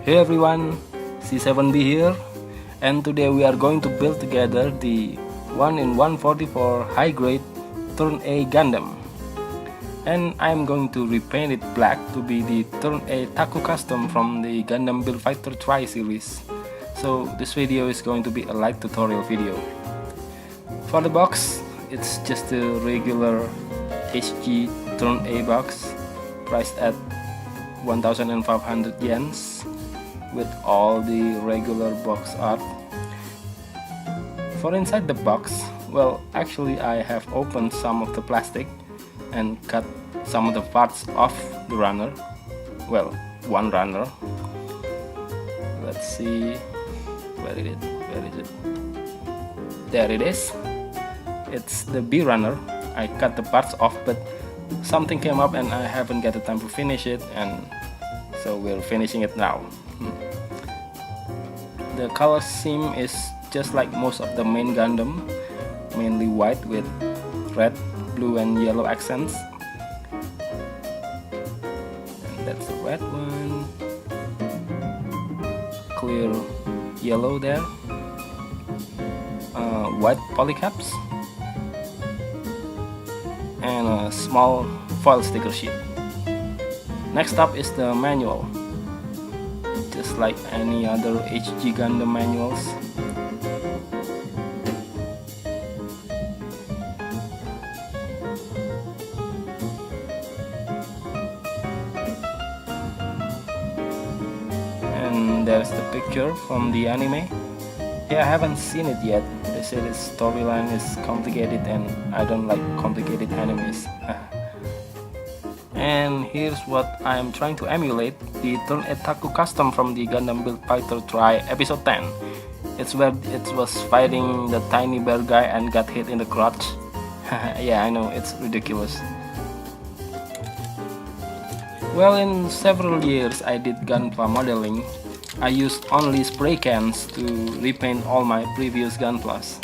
Hey everyone, C7B here, and today we are going to build together the 1 in 144 high grade Turn A Gundam. And I'm going to repaint it black to be the Turn A TAKU custom from the Gundam Build Fighter Tri series. So this video is going to be a light tutorial video. For the box, it's just a regular HG Turn A box, priced at 1,500 yens, with all the regular box art. For inside the box, well, actually I have opened some of the plastic and cut some of the parts off the runner. Well, one runner. Let's see, where is it? There it is. It's the B runner. I cut the parts off, but something came up and I haven't got the time to finish it, and so we're finishing it now. The color scheme is just like most of the main Gundam, mainly white with red, blue and yellow accents. And that's the red one. Clear yellow there. White polycaps. And a small foil sticker sheet. Next up is the manual. Just like any other HG Gundam manuals. And there's the picture from the anime. Yeah, I haven't seen it yet. They say the storyline is complicated and I don't like complicated animes. And here's what I am trying to emulate, the Turn A TAKU custom from the Gundam Build Fighter Tri episode 10. It's where it was fighting the tiny bear guy and got hit in the crotch. Yeah, I know, it's ridiculous. Well, in several years I did Gunpla modeling. I used only spray cans to repaint all my previous Gunplas.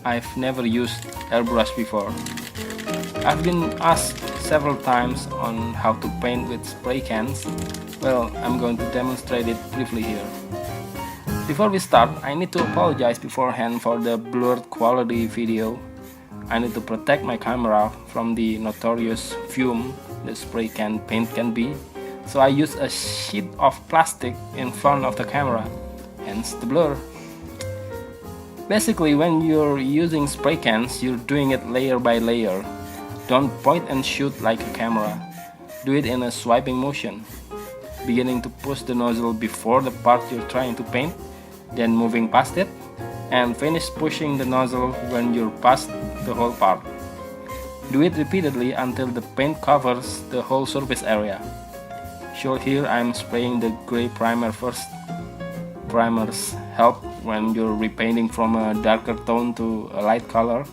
I've never used airbrush before. I've been asked several times on how to paint with spray cans. Well, I'm going to demonstrate it briefly here. Before we start, I need to apologize beforehand for the blurred quality video. I need to protect my camera from the notorious fume the spray can paint can be. So I use a sheet of plastic in front of the camera, hence the blur. Basically, when you're using spray cans, you're doing it layer by layer. Don't point and shoot like a camera. Do it in a swiping motion, beginning to push the nozzle before the part you're trying to paint, then moving past it, and finish pushing the nozzle when you're past the whole part. Do it repeatedly until the paint covers the whole surface area. So here I'm spraying the gray primer first. Primers help when you're repainting from a darker tone to a light color.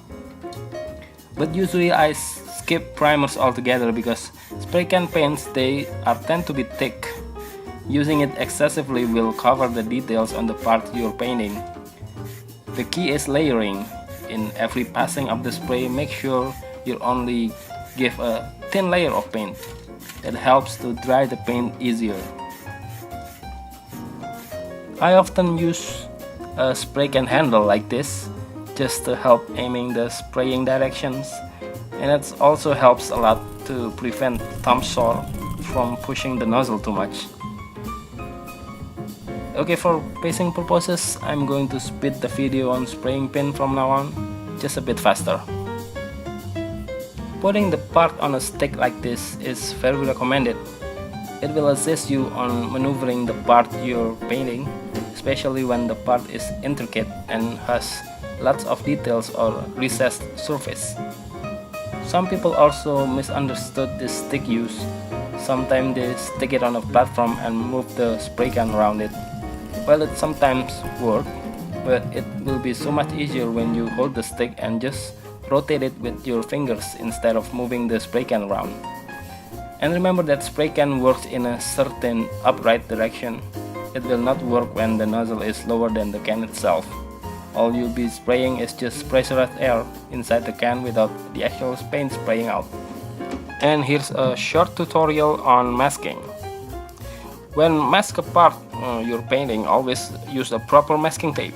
But usually I skip primers altogether because spray can paints tend to be thick. Using it excessively will cover the details on the part you're painting. The key is layering. In every passing of the spray, make sure you only give a thin layer of paint. It helps to dry the paint easier. I often use a spray can handle like this just to help aiming the spraying directions, and it also helps a lot to prevent thumb sore from pushing the nozzle too much. Okay, for pacing purposes, I'm going to speed the video on spraying paint from now on, just a bit faster. Putting the part on a stick like this is very recommended. It will assist you on maneuvering the part you're painting, especially when the part is intricate and has lots of details or recessed surface. Some people also misunderstood this stick use. Sometimes they stick it on a platform and move the spray can around it. Well, it sometimes works, but it will be so much easier when you hold the stick and just rotate it with your fingers instead of moving the spray can around. And remember that spray can works in a certain upright direction. It will not work when the nozzle is lower than the can itself. All you'll be spraying is just pressurized air inside the can without the actual paint spraying out. And here's a short tutorial on masking. When mask a part your painting, always use a proper masking tape.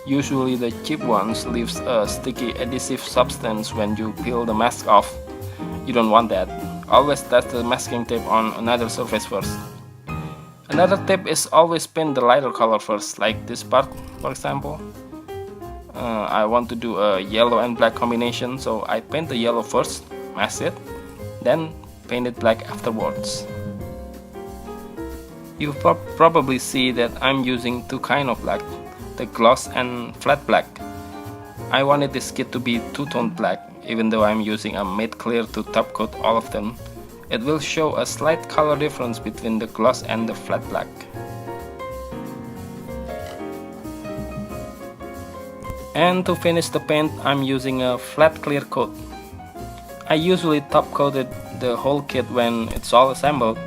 Usually the cheap ones leaves a sticky adhesive substance when you peel the mask off. You don't want that. Always test the masking tape on another surface first. Another tip is always paint the lighter color first, like this part for example. I want to do a yellow and black combination, so I paint the yellow first, mask it, then paint it black afterwards. You probably see that I'm using two kind of black, the gloss and flat black. I wanted this kit to be two-tone black, even though I'm using a matte clear to top coat all of them. It will show a slight color difference between the gloss and the flat black. And to finish the paint, I'm using a flat clear coat. I usually top coated the whole kit when it's all assembled,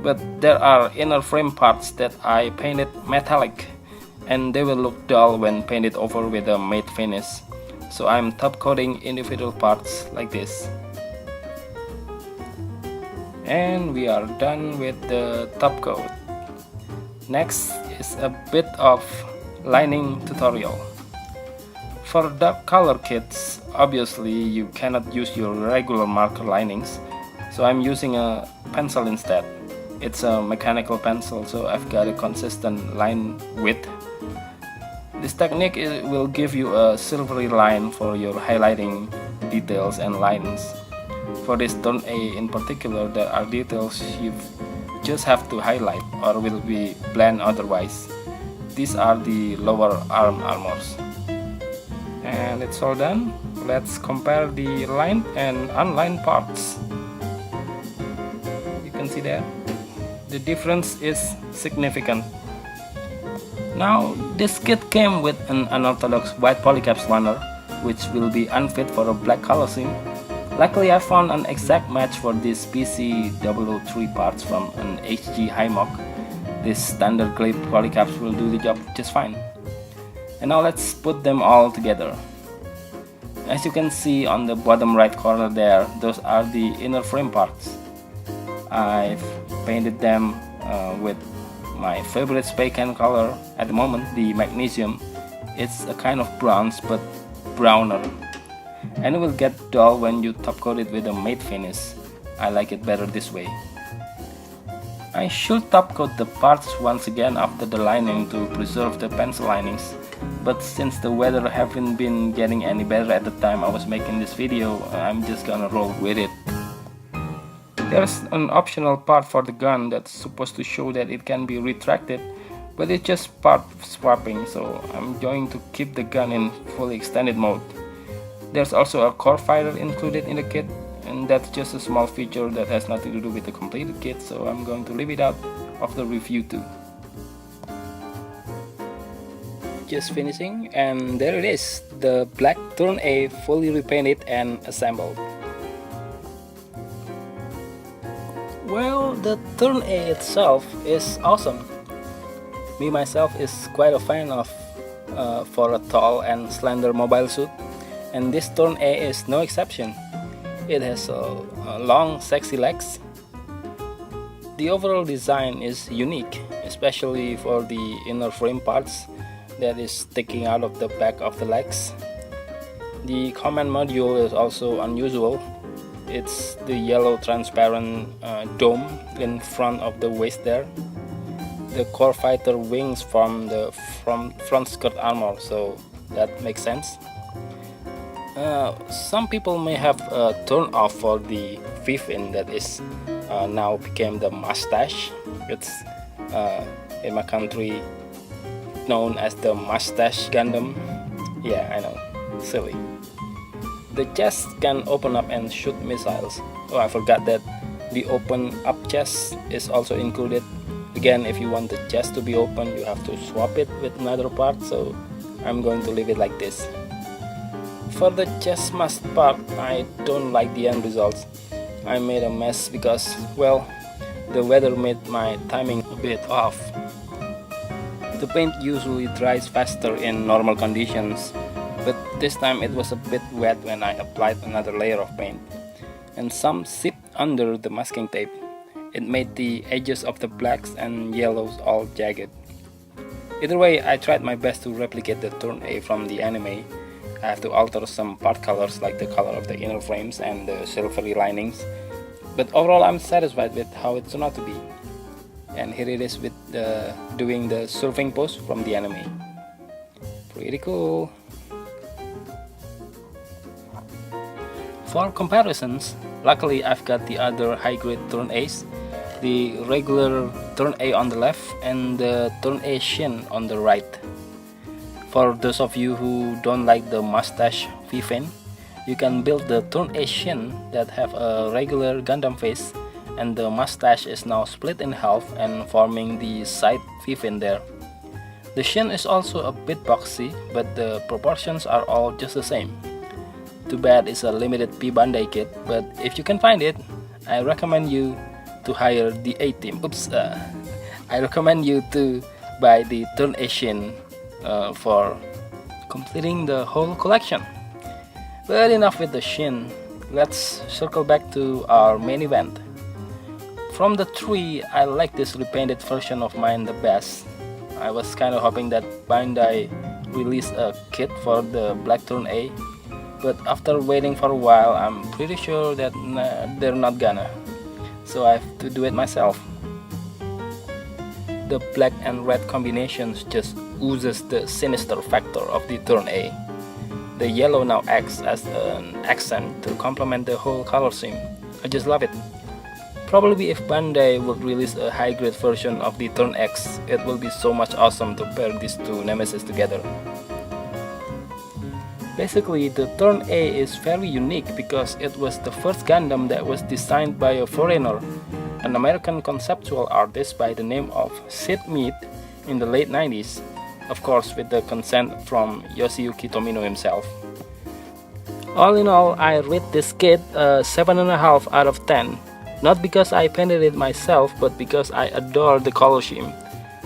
but there are inner frame parts that I painted metallic, and they will look dull when painted over with a matte finish. So I'm top coating individual parts like this. And we are done with the top coat. Next is a bit of lining tutorial. For dark color kits, obviously you cannot use your regular marker linings, so I'm using a pencil instead. It's a mechanical pencil, so I've got a consistent line width. This technique will give you a silvery line for your highlighting details and lines. For this turn A in particular, there are details you just have to highlight or will be blend otherwise. These are the lower arm armors. And it's all done. Let's compare the lined and unlined parts. You can see that the difference is significant. Now this kit came with an unorthodox white polycaps liner, which will be unfit for a black color scheme. Luckily I found an exact match for these PC003 parts from an HG Himog. This standard grade polycaps will do the job just fine. And now let's put them all together. As you can see on the bottom right corner there, those are the inner frame parts. I've painted them with my favorite spray can color at the moment, the magnesium. It's a kind of bronze but browner, and it will get dull when you top coat it with a matte finish. I like it better this way. I should top coat the parts once again after the lining to preserve the pencil linings, but since the weather haven't been getting any better at the time I was making this video, I'm just gonna roll with it. There's an optional part for the gun that's supposed to show that it can be retracted, but it's just part swapping, so I'm going to keep the gun in fully extended mode. There's also a core fighter included in the kit, and that's just a small feature that has nothing to do with the completed kit, so I'm going to leave it out of the review too. Just finishing, and there it is, the black Turn A fully repainted and assembled. Well, the Turn A itself is awesome. Me myself is quite a fan of for a tall and slender mobile suit, and this Turn A is no exception. It has long sexy legs. The overall design is unique, especially for the inner frame parts that is sticking out of the back of the legs. The command module is also unusual. It's the yellow transparent dome in front of the waist there. The core fighter wings from the front skirt armor, so that makes sense. Some people may have turned off for the fin that is now became the mustache. It's in my country known as the mustache Gundam. Yeah, I know, silly. The chest can open up and shoot missiles. Oh, I forgot that the open up chest is also included. Again, if you want the chest to be open, you have to swap it with another part, so I'm going to leave it like this. For the chest mask part, I don't like the end results. I made a mess because, well, the weather made my timing a bit off. The paint usually dries faster in normal conditions, but this time it was a bit wet when I applied another layer of paint, and some seeped under the masking tape. It made the edges of the blacks and yellows all jagged. Either way, I tried my best to replicate the turn A from the anime. I have to alter some part colors like the color of the inner frames and the silvery linings. But overall, I'm satisfied with how it turned out to be. And here it is with doing the surfing pose from the anime. Pretty cool. For comparisons, luckily I've got the other high-grade turn A's, the regular turn A on the left and the turn A shin on the right. For those of you who don't like the mustache V-fin, you can build the turn A shin that have a regular Gundam face, and the mustache is now split in half and forming the side V-fin there. The shin is also a bit boxy, but the proportions are all just the same. Too bad it's a limited P Bandai kit, but if you can find it, I recommend you to hire the A team. I recommend you to buy the turn A shin for completing the whole collection. But enough with the shin, let's circle back to our main event. From the three, I like this repainted version of mine the best. I was kinda hoping that Bandai release a kit for the black turn A, but after waiting for a while, I'm pretty sure that they're not gonna, so I have to do it myself. The black and red combinations just oozes the sinister factor of the turn A. The yellow now acts as an accent to complement the whole color scheme. I just love it. Probably if Bandai would release a high-grade version of the Turn X, it will be so much awesome to pair these two nemesis together. Basically, the Turn A is very unique because it was the first Gundam that was designed by a foreigner, an American conceptual artist by the name of Sid Mead in the late 90s, of course with the consent from Yoshiyuki Tomino himself. All in all, I rate this kit a 7.5 out of 10. Not because I painted it myself, but because I adore the color scheme.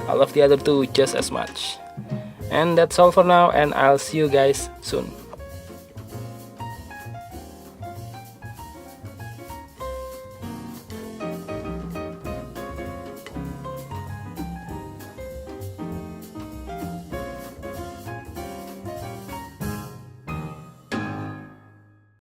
I love the other two just as much. And that's all for now, and I'll see you guys soon.